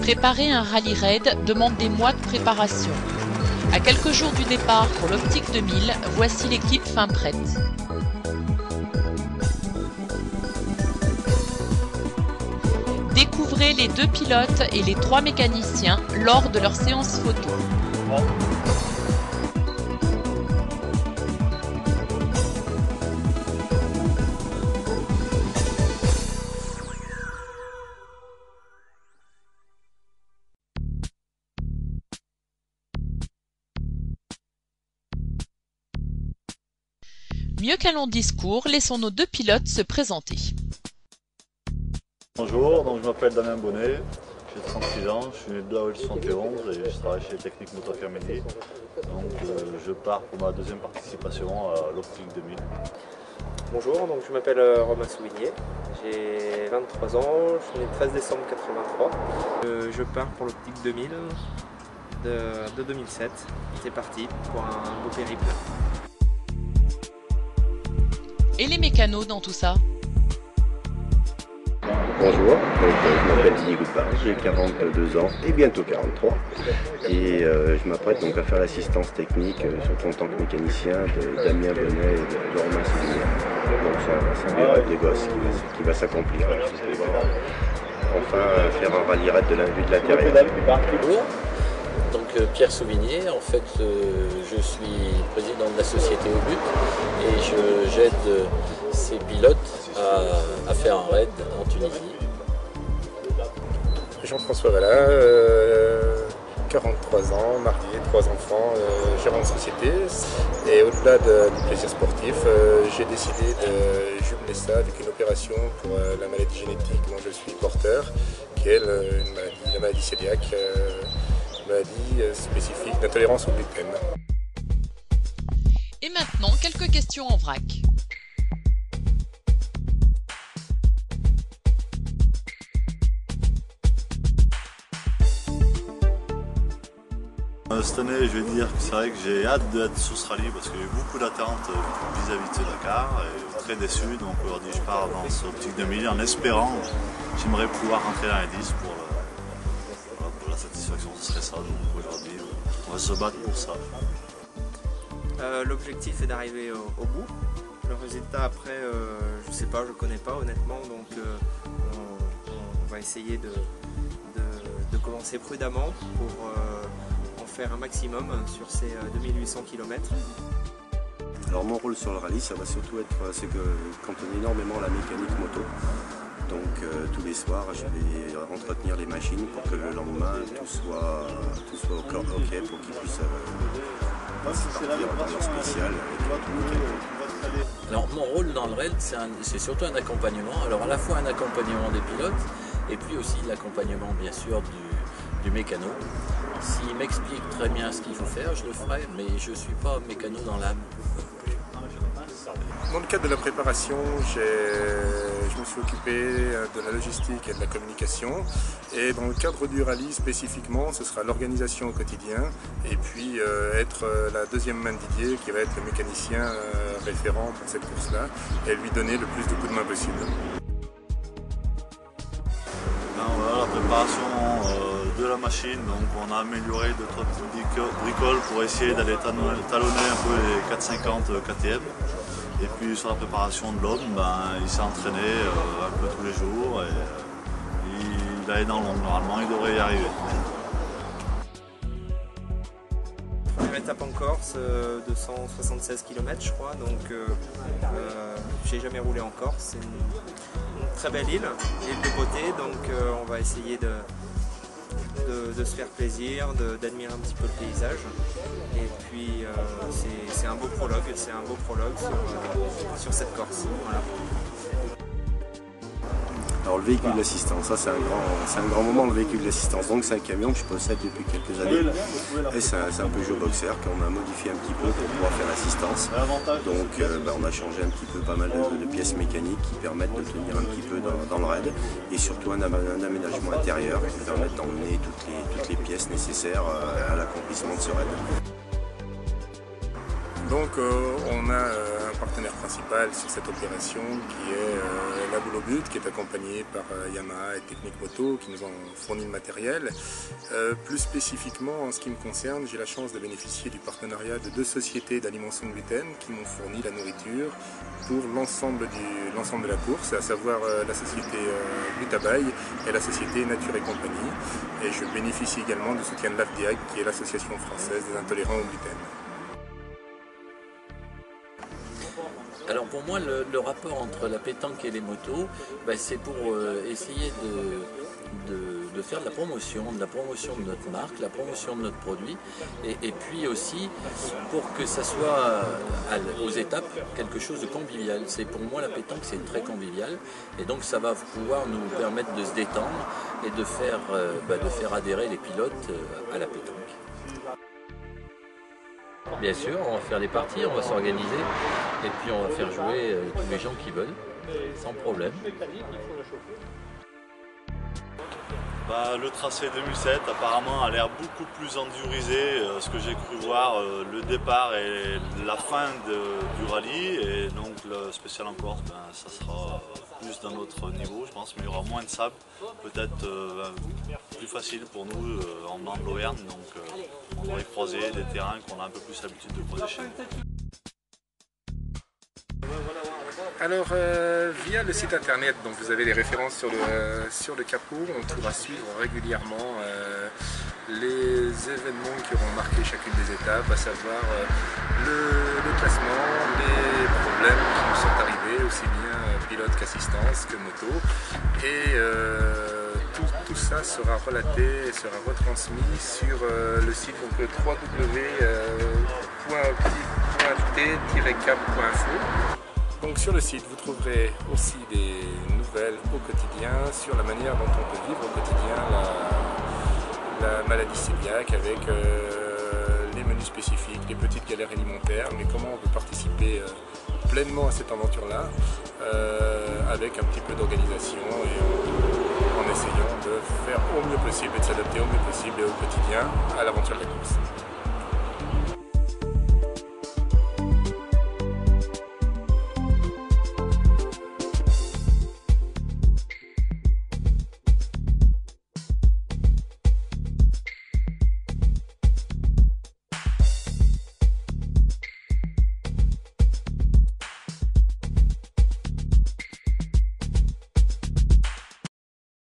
Préparer un rallye raid demande des mois de préparation. À quelques jours du départ pour l'Optique 2000, voici l'équipe fin prête. Découvrez les 2 pilotes et les 3 mécaniciens lors de leur séance photo. Mieux qu'un long discours, laissons nos 2 pilotes se présenter. Bonjour, donc je m'appelle Damien Bonnet, j'ai 36 ans, je suis né de l'avril 71 et je travaille chez Technique Motor Camélie. Donc je pars pour ma deuxième participation à l'Optique 2000. Bonjour, donc je m'appelle Romain Souvigné, j'ai 23 ans, je suis né le 13 décembre 83. Je pars pour l'Optique 2000 de 2007, c'est parti pour un beau périple. Et les mécanos dans tout ça? Bonjour, je m'appelle Didier Goupard, j'ai 42 ans et bientôt 43 et je m'apprête donc à faire l'assistance technique surtout en tant que mécanicien de Damien Bonnet et de Romain Souvigné. Donc c'est un des rêves des gosses qui va s'accomplir. Enfin faire un rallye raid de la vue de l'intérieur. Donc Pierre Souvigné, en fait je suis président de la société Au But et j'aide ces pilotes à faire un raid en Tunisie. Jean-François Vallin, 43 ans, marié, 3 enfants, gérant de société. Et au-delà du plaisir sportif, j'ai décidé de jumeler ça avec une opération pour la maladie génétique dont je suis porteur, qui est la maladie cœliaque, maladie spécifique d'intolérance au gluten. Et maintenant, quelques questions en vrac. Cette année, je vais dire que c'est vrai que j'ai hâte d'être sur ce rallye parce qu'il y a eu beaucoup d'attentes vis-à-vis de ce Dakar et très déçu. Donc aujourd'hui, je pars dans ce Optique 2000 en espérant, j'aimerais pouvoir rentrer dans les 10 pour la satisfaction. Ce serait ça. Donc aujourd'hui, on va se battre pour ça. L'objectif est d'arriver au bout. Le résultat après, je sais pas, je connais pas honnêtement, donc on va essayer de commencer prudemment pour faire un maximum sur ces 2800 km. Alors mon rôle sur le rallye, ça va surtout être, c'est que cantonner énormément la mécanique moto. Donc tous les soirs, je vais entretenir les machines pour que le lendemain tout soit OK pour qu'ils puissent partir en temps spécial. Alors mon rôle dans le raid, c'est surtout un accompagnement. Alors à la fois un accompagnement des pilotes et puis aussi l'accompagnement bien sûr du mécano. S'il m'explique très bien ce qu'il faut faire, je le ferai, mais je ne suis pas mécano dans l'âme. Dans le cadre de la préparation, je me suis occupé de la logistique et de la communication. Et dans le cadre du rallye spécifiquement, ce sera l'organisation au quotidien et puis être la deuxième main de Didier qui va être le mécanicien référent pour cette course-là et lui donner le plus de coups de main possible. Voilà, la préparation de la machine, donc on a amélioré 2-3 petites bricoles pour essayer d'aller talonner un peu les 450 KTM. Et puis sur la préparation de l'homme, il s'est entraîné un peu tous les jours et il a les dents longues, normalement il devrait y arriver. Première étape en Corse, 276 km je crois, donc j'ai jamais roulé en Corse, c'est une très belle île de beauté, donc on va essayer de se faire plaisir, d'admirer un petit peu le paysage. Et puis c'est un beau prologue, sur cette Corse. Voilà. Alors le véhicule d'assistance, ça c'est un grand moment, le véhicule d'assistance. Donc c'est un camion que je possède depuis quelques années. Et c'est un Peugeot Boxer qu'on a modifié un petit peu pour pouvoir faire l'assistance. Donc on a changé un petit peu pas mal de pièces mécaniques qui permettent de tenir un petit peu dans le raid. Et surtout un aménagement intérieur qui permet d'emmener toutes les pièces nécessaires à l'accomplissement de ce raid. Donc on a un partenaire principal sur cette opération qui est la boulot But qui est accompagné par Yamaha et Technic Moto qui nous ont fourni le matériel. Plus spécifiquement en ce qui me concerne, j'ai la chance de bénéficier du partenariat de 2 sociétés d'aliments sans gluten qui m'ont fourni la nourriture pour l'ensemble de la course, à savoir la société Butabaille et la société Nature et Compagnie. Et je bénéficie également du soutien de l'AFDIAC qui est l'association française des intolérants au gluten. Alors pour moi, le rapport entre la pétanque et les motos, c'est pour essayer de faire de la promotion de notre marque, la promotion de notre produit, et puis aussi pour que ça soit aux étapes quelque chose de convivial. Pour moi la pétanque c'est très convivial, et donc ça va pouvoir nous permettre de se détendre et de faire adhérer les pilotes à la pétanque. Bien sûr, on va faire des parties, on va s'organiser et puis on va faire jouer tous les gens qui veulent, sans problème. Le tracé 2007 apparemment a l'air beaucoup plus endurisé, ce que j'ai cru voir, le départ et la fin du rallye, et donc le spécial en Corse, ça sera plus d'un autre niveau je pense, mais il y aura moins de sable, peut-être plus facile pour nous en bande d'Auvergne, donc on aurait croisé des terrains qu'on a un peu plus l'habitude de croiser chez nous. Alors via le site internet, donc vous avez les références sur le capot, on pourra suivre régulièrement les événements qui auront marqué chacune des étapes, à savoir le classement, les problèmes qui nous sont arrivés, aussi bien pilote qu'assistance que moto, et tout ça sera relaté et sera retransmis sur le site, donc www.t-cap.info. Donc sur le site, vous trouverez aussi des nouvelles au quotidien sur la manière dont on peut vivre au quotidien la maladie cœliaque, avec les menus spécifiques, les petites galères alimentaires, mais comment on peut participer pleinement à cette aventure-là avec un petit peu d'organisation et en essayant de faire au mieux possible et de s'adapter au mieux possible et au quotidien à l'aventure de la course.